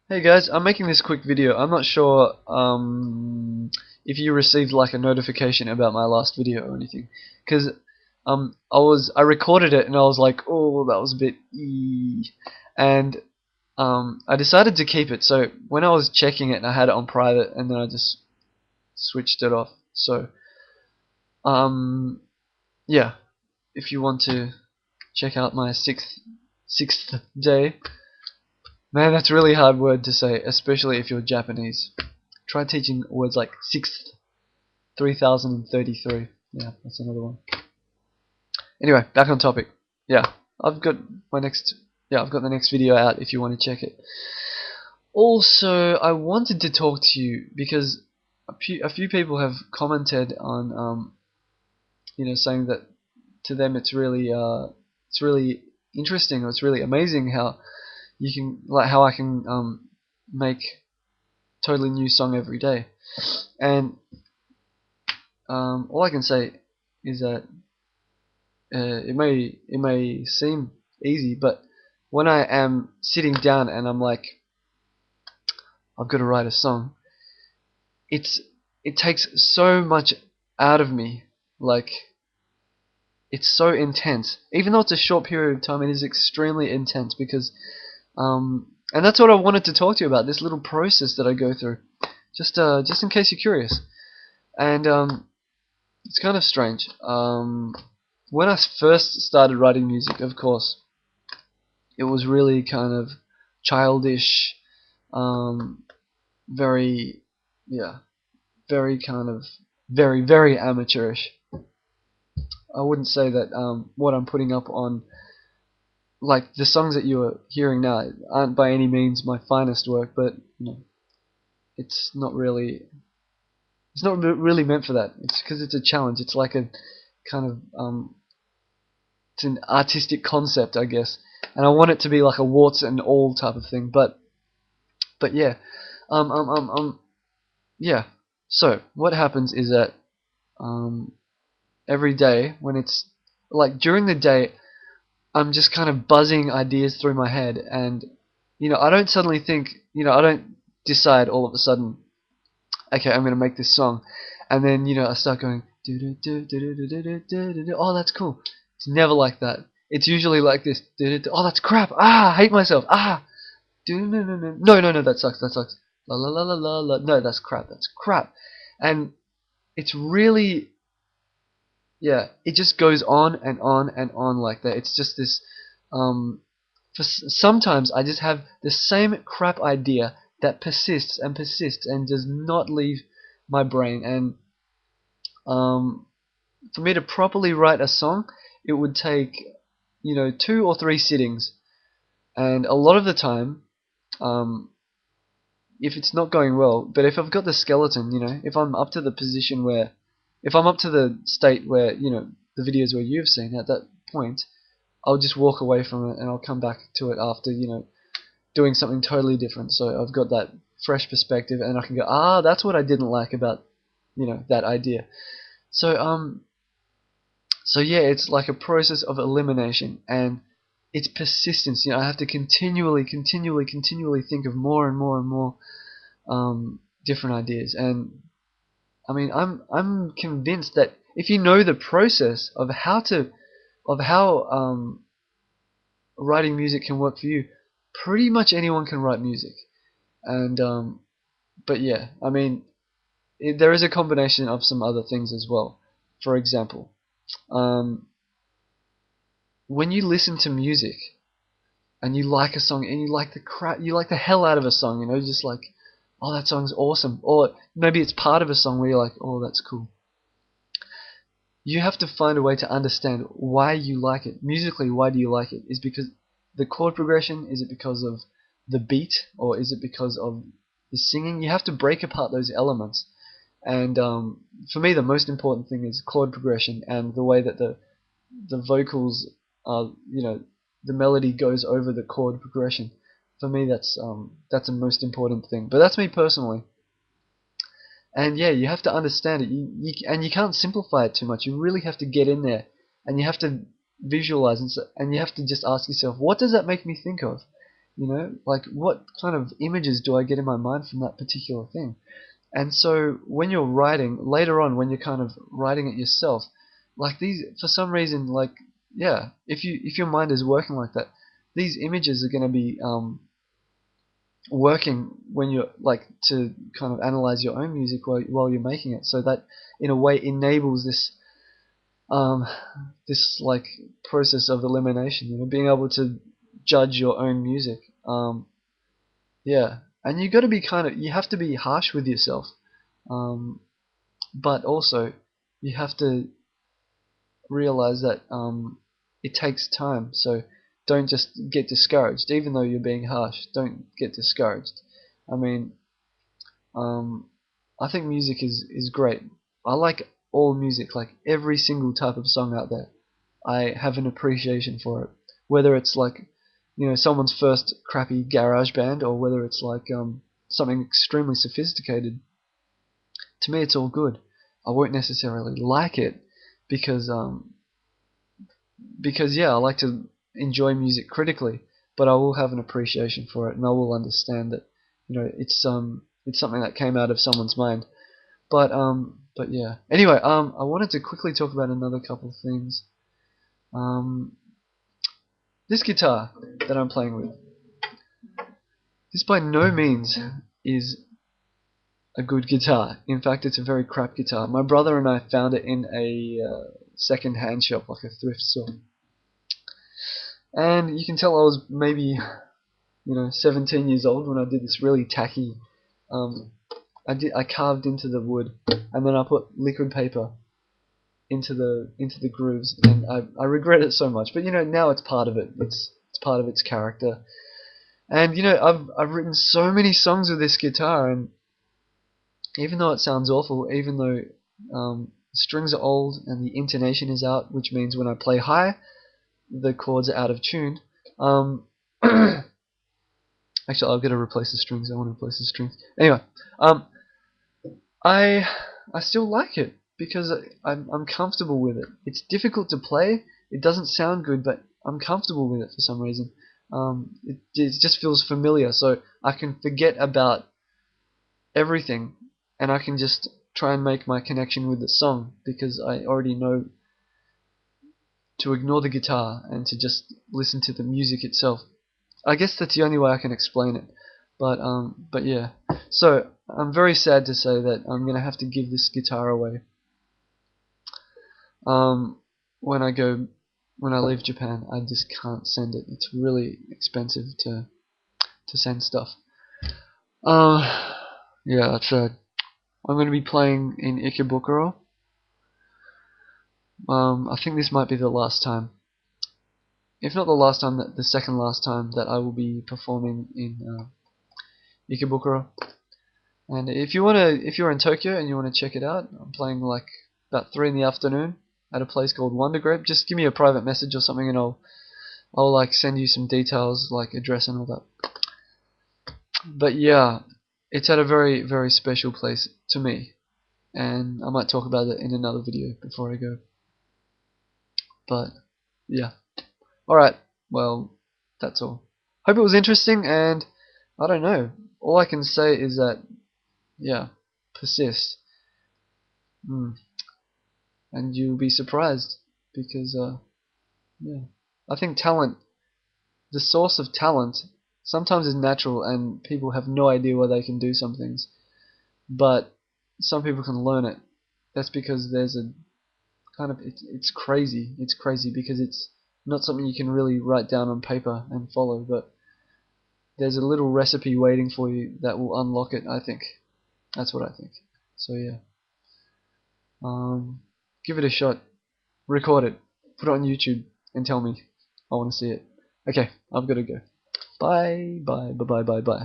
Hey guys, I'm making this quick video. I'm not sure if you received like a notification about my last video or anything, because I recorded it and I was like, oh, that was a bit and I decided to keep it. So when I was checking it, I had it on private, and then I just switched it off. So um yeah, if you want to check out my sixth day. Man, that's a really hard word to say, especially if you're Japanese. Try teaching words like sixth, 3033. Yeah, that's another one. Anyway, back on topic. Yeah, I've got my next. Yeah, I've got the next video out if you want to check it. Also, I wanted to talk to you because a few people have commented on saying that to them it's really interesting, or it's really amazing how you can how I can make totally new song every day. And all I can say is that it may seem easy, but when I am sitting down and I'm like, I've got to write a song, it's it takes so much out of me. Like, it's so intense. Even though it's a short period of time, it is extremely intense because and that's what I wanted to talk to you about. This little process that I go through, just in case you're curious. And it's kind of strange. When I first started writing music, of course, it was really kind of childish, um, very, yeah, very kind of, very amateurish. I wouldn't say that what I'm putting up on, like the songs that you're hearing now, aren't by any means my finest work, but it's not really, it's not really meant for that. It's because it's a challenge. It's like a kind of it's an artistic concept, I guess, and I want it to be like a warts and all type of thing. But yeah, um, um, um, um, yeah. So what happens is that um, every day when it's like during the day, I'm just kind of buzzing ideas through my head, and I don't suddenly think, I don't decide all of a sudden, okay, I'm gonna make this song, and then I start going do do do do do do do do do do. Oh, that's cool. It's never like that. It's usually like this. Do, do, do. Oh, that's crap. Ah, I hate myself. Ah, do no no no no no no that sucks. That sucks. La la la la la la. No, that's crap. That's crap. And it's really, yeah. It just goes on and on and on like that. It's just this. Um, sometimes I just have the same crap idea that persists and persists and does not leave my brain. And um, for me to properly write a song, it would take 2 or 3 sittings, and a lot of the time, um, if it's not going well, but if I've got the skeleton, if I'm up to the position where, if I'm up to the state where the videos where you've seen at that point, I'll just walk away from it and I'll come back to it after doing something totally different. So I've got that fresh perspective, and I can go, ah, that's what I didn't like about that idea. So so yeah, it's like a process of elimination, and it's persistence. I have to continually think of more and more and more different ideas. And I mean, I'm convinced that if you know the process of how writing music can work for you, pretty much anyone can write music. And but yeah, I mean, there is a combination of some other things as well. For example, um, when you listen to music and you like a song and you like the hell out of a song, just like, oh, that song's awesome. Or maybe it's part of a song where you're like, oh, that's cool. You have to find a way to understand why you like it. Musically, why do you like it? Is because the chord progression? Is it because of the beat? Or is it because of the singing? You have to break apart those elements. And for me, the most important thing is chord progression and the way that the vocals are, the melody goes over the chord progression. For me, that's the most important thing. But that's me personally. And yeah, you have to understand it. And you can't simplify it too much. You really have to get in there, and you have to visualize, and you have to just ask yourself, what does that make me think of? You know, like what kind of images do I get in my mind from that particular thing? And so when you're writing later on, when you're kind of writing it yourself, like these, for some reason, like yeah, if your mind is working like that, these images are going to be working when you're like to kind of analyze your own music while you're making it. So that in a way enables um, this like process of elimination. You know, being able to judge your own music. Yeah, and you got to be you have to be harsh with yourself. Um, but also you have to realize that it takes time. So don't just get discouraged, even though you're being harsh. Don't get discouraged. I mean, um, I think music is great. I like all music, like every single type of song out there. I have an appreciation for it, whether it's like someone's first crappy garage band or whether it's like something extremely sophisticated. To me, it's all good. I won't necessarily like it because yeah, I like to enjoy music critically, but I will have an appreciation for it, and I will understand that it's something that came out of someone's mind. But yeah. Anyway, I wanted to quickly talk about another couple of things. This guitar that I'm playing with, this by no means is a good guitar. In fact, it's a very crap guitar. My brother and I found it in a second-hand shop, like a thrift store. And you can tell I was maybe 17 years old when I did this really tacky. Um, I carved into the wood, and then I put liquid paper into the grooves, and I regret it so much. But now it's part of it. It's part of its character. And I've written so many songs with this guitar, and even though it sounds awful, even though the strings are old and the intonation is out, which means when I play high, the chords are out of tune. Actually, I've got to replace the strings. I want to replace the strings. Anyway, I I still like it because I'm comfortable with it. It's difficult to play. It doesn't sound good, but I'm comfortable with it for some reason. It just feels familiar, so I can forget about everything, and I can just try and make my connection with the song because I already know to ignore the guitar and to just listen to the music itself. I guess that's the only way I can explain it. But yeah. So I'm very sad to say that I'm gonna have to give this guitar away. Um, when I leave Japan, I just can't send it. It's really expensive to send stuff. Yeah, that's sad. I'm gonna be playing in Ikebukuro. I think this might be the last time, if not the last time, the second last time that I will be performing in Ikebukuro. And if you're in Tokyo and you wanna check it out, I'm playing like about 3 in the afternoon at a place called Wonder Grape. Just give me a private message or something, and I'll like send you some details, like address and all that. But yeah, it's at a very very special place to me, and I might talk about it in another video before I go. But yeah, all right. Well, that's all. Hope it was interesting, and I don't know. All I can say is that yeah, persist. Mm. And you'll be surprised because yeah, I think the source of talent, sometimes is natural, and people have no idea where they can do some things, but some people can learn it. That's because there's a kind of it's crazy. It's crazy because it's not something you can really write down on paper and follow, but there's a little recipe waiting for you that will unlock it. I think that's what I think. So yeah, give it a shot. Record it, put it on YouTube, and tell me. I want to see it. Okay, I've got to go. Bye, bye, bye, bye, bye, bye.